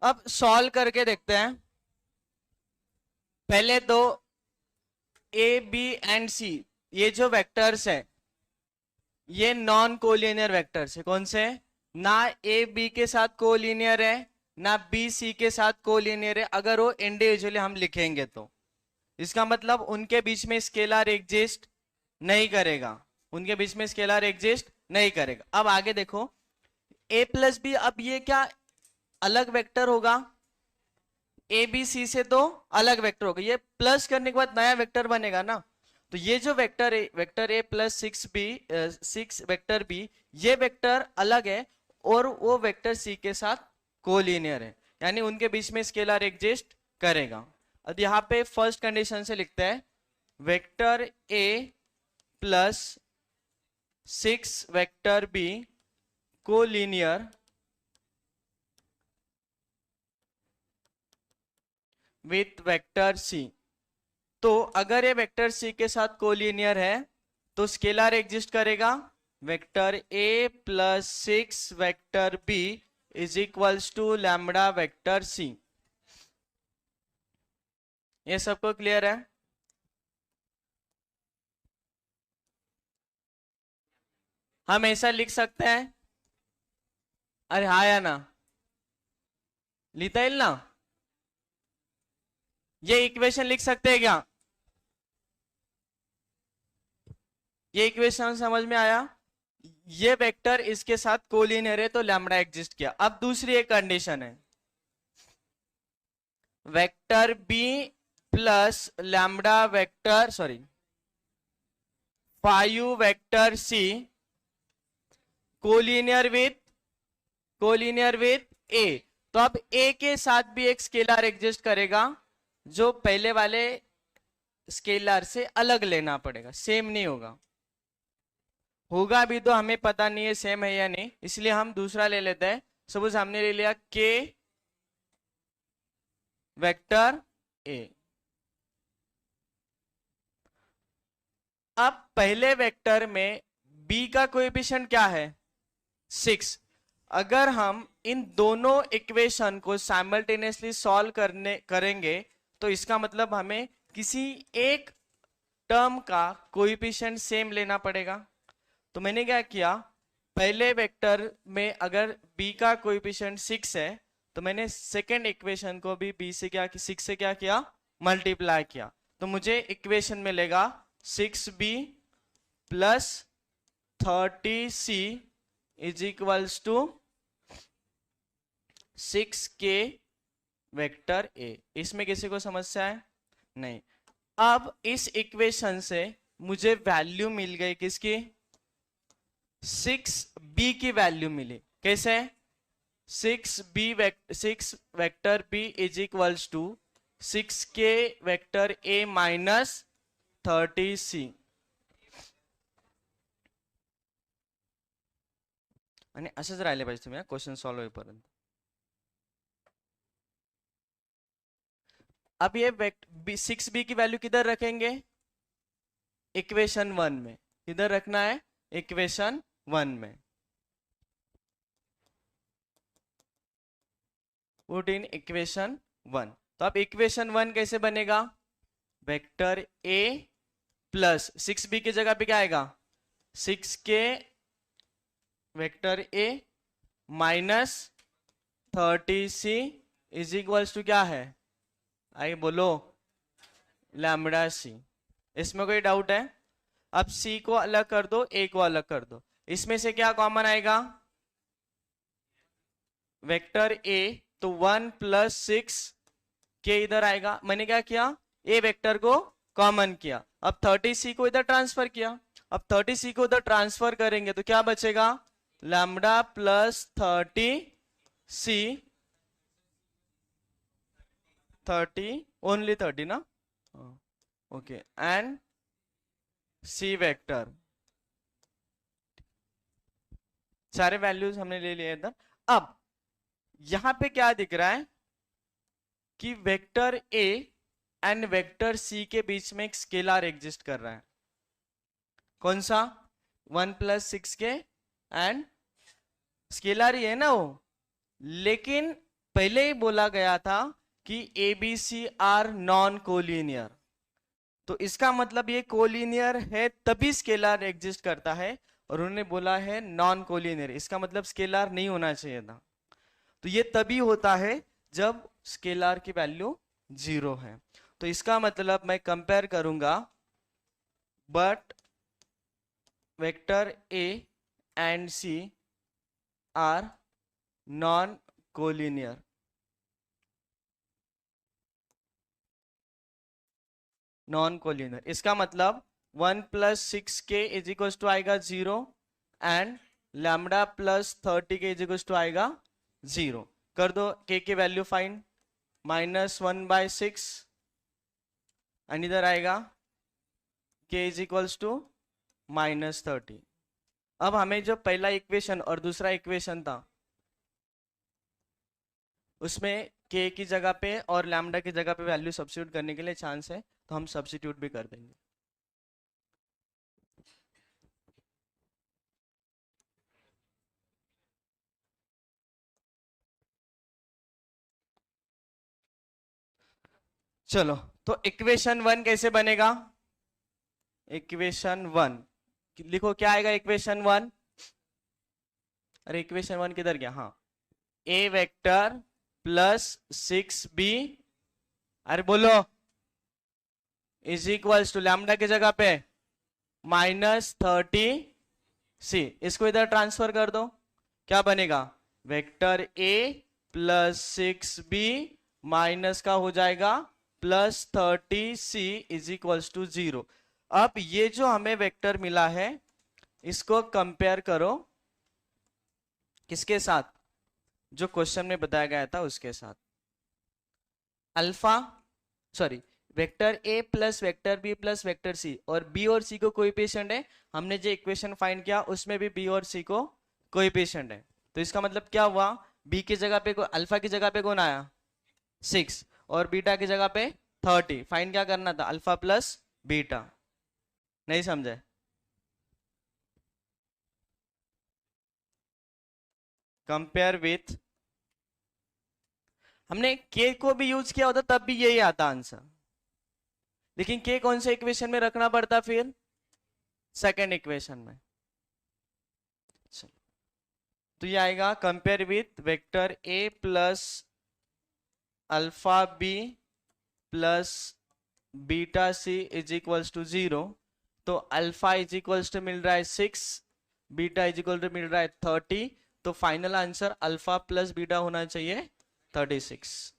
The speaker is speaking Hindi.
अब सॉल्व करके देखते हैं। पहले दो ए बी एंड सी, ये जो वेक्टर्स है ये नॉन कोलिनियर वेक्टर्स है। कौन से? ना ए बी के साथ कोलिनियर है, ना बी सी के साथ कोलिनियर है। अगर वो इंडिविजुअली हम लिखेंगे तो इसका मतलब उनके बीच में स्केलर एग्जिस्ट नहीं करेगा, उनके बीच में स्केलर एग्जिस्ट नहीं करेगा। अब आगे देखो, ए प्लस बी, अब ये क्या अलग वेक्टर होगा? ए बी सी से तो अलग वेक्टर होगा, ये प्लस करने के बाद नया वेक्टर बनेगा ना। तो ये जो vector a plus 6b 6 vector b, ये वेक्टर अलग है और वो वेक्टर सी के साथ कोलिनियर है, यानी उनके बीच में स्केलर एग्जिस्ट करेगा। अब यहाँ पे फर्स्ट कंडीशन से लिखते हैं, vector a plus 6 vector b collinear with vector c. तो अगर ये वेक्टर सी के साथ कोलिनियर है तो स्केलर एग्जिस्ट करेगा, vector a plus 6 vector b is equals to lambda vector c. ये सबको क्लियर है? हम ऐसा लिख सकते हैं, अरे हाँ या ना, लिखता है ना, ये इक्वेशन लिख सकते हैं क्या? ये इक्वेशन समझ में आया? ये वेक्टर इसके साथ कोलिनियर है तो लैम्बडा एग्जिस्ट किया। अब दूसरी एक कंडीशन है, vector b plus lambda vector 5 vector c collinear with a. तो अब ए के साथ भी एक स्केलर एग्जिस्ट करेगा जो पहले वाले स्केलर से अलग लेना पड़ेगा, सेम नहीं होगा। होगा भी तो हमें पता नहीं है सेम है या नहीं, इसलिए हम दूसरा ले लेते हैं। सपोज हमने ले लिया के वेक्टर ए। अब पहले वेक्टर में बी का कोएफिशिएंट क्या है? 6। अगर हम इन दोनों इक्वेशन को साइमल्टेनियसली सॉल्व करेंगे तो इसका मतलब हमें किसी एक टर्म का कोएफिशिएंट सेम लेना पड़ेगा। तो मैंने क्या किया, पहले वेक्टर में अगर b का कोएफिशिएंट 6 है तो मैंने सेकेंड इक्वेशन को भी b से 6 से क्या किया, मल्टीप्लाई किया। तो मुझे इक्वेशन मिलेगा 6b plus 30c is equals to 6k vector a. इसमें किसी को समस्या है? नहीं। अब इस इक्वेशन से मुझे वैल्यू मिल गई किसकी? 6b की वैल्यू मिली। कैसे? 6 vector b is equals to 6k vector a minus 30c। आणि असंच राहिले पाहिजे तुम्ही क्वेश्चन सॉल्व होईपर्यंत। अब ये 6b की वैल्यू किधर रखेंगे? इक्वेशन 1 में। किधर रखना है? इक्वेशन 1 में। Put in equation 1। तो अब इक्वेशन 1 कैसे बनेगा? वेक्टर a प्लस 6b की जगह पे क्या आएगा? 6k vector a minus 30c is equals to क्या है? आइए बोलो, लैम्बडा सी। इसमें कोई डाउट है? अब c को अलग कर दो, a को अलग कर दो। इसमें से क्या कॉमन आएगा? वेक्टर a, तो 1 प्लस 6 के इधर आएगा। मैंने क्या किया, a वेक्टर को कॉमन किया। अब 30c को इधर ट्रांसफर किया। अब 30c को इधर ट्रांसफर करेंगे तो क्या बचेगा? लैम्बडा प्लस 30c 30 ओनली 30 ना, ओके, एंड सी वेक्टर। सारे वैल्यूज हमने ले लिए इधर। अब यहां पे क्या दिख रहा है कि vector a and vector c के बीच में एक स्केलर एग्जिस्ट कर रहा है। कौन सा? 1 प्लस 6 के, एंड स्केलर ही है ना वो, लेकिन पहले ही बोला गया था कि a b c are non collinear, तो इसका मतलब ये कोलिनियर है तभी स्केलर एग्जिस्ट करता है, और उन्होंने बोला है नॉन कोलिनियर, इसका मतलब स्केलर नहीं होना चाहिए था। तो ये तभी होता है जब स्केलर की वैल्यू 0 है। तो इसका मतलब मैं कंपेयर करूंगा, but vector a and c are non collinear. Non collinear इसका मतलब 1 plus 6k is equal to आएगा 0 and lambda plus 30k is equal to आएगा 0। कर दो k की वैल्यू फाइंड, -1/6 एंड इधर आएगा k इज इक्वल्स टू -30। अब हमें जो पहला इक्वेशन और दूसरा इक्वेशन था उसमें k की जगह पे और लैम्डा की जगह पे वैल्यू सब्स्टिट्यूट करने के लिए चांस है, तो हम सब्स्टिट्यूट भी कर देंगे। चलो, तो इक्वेशन 1 कैसे बनेगा? इक्वेशन 1 लिखो, क्या आएगा इक्वेशन 1? अरे इक्वेशन 1 किधर गया? हाँ, ए वेक्टर प्लस 6b, अरे बोलो, इज इक्वल्स टू लैम्डा की जगह पे -30c। इसको इधर ट्रांसफर कर दो, क्या बनेगा? Vector a plus 6b minus का हो जाएगा +30c इज इक्वल्स टू 0। अब ये जो हमें वेक्टर मिला है इसको कंपेयर करो किसके साथ? जो क्वेश्चन में बताया गया था उसके साथ। Vector a plus vector b plus vector c, और बी और सी को कोएफिशिएंट है, हमने जो इक्वेशन फाइंड किया उसमें भी बी और सी को कोएफिशिएंट है। तो इसका मतलब क्या हुआ? बी की जगह पे अल्फा की जगह पे कौन आया? 6, और बीटा की जगह पे 30। फाइंड क्या करना था? Alpha plus beta. नहीं समझे? कंपेयर विथ, हमने के को भी यूज किया होता तब भी यही आता आंसर, लेकिन के कौन से इक्वेशन में रखना पड़ता? फिर सेकेंड इक्वेशन में। चलो, तो ये आएगा compare with vector a plus alpha b plus beta c is equals to 0। तो अल्फा इज इक्वल्स टू मिल रहा है 6, बीटा इज इक्वल टू मिल रहा है 30, तो final answer alpha plus beta होना चाहिए 36।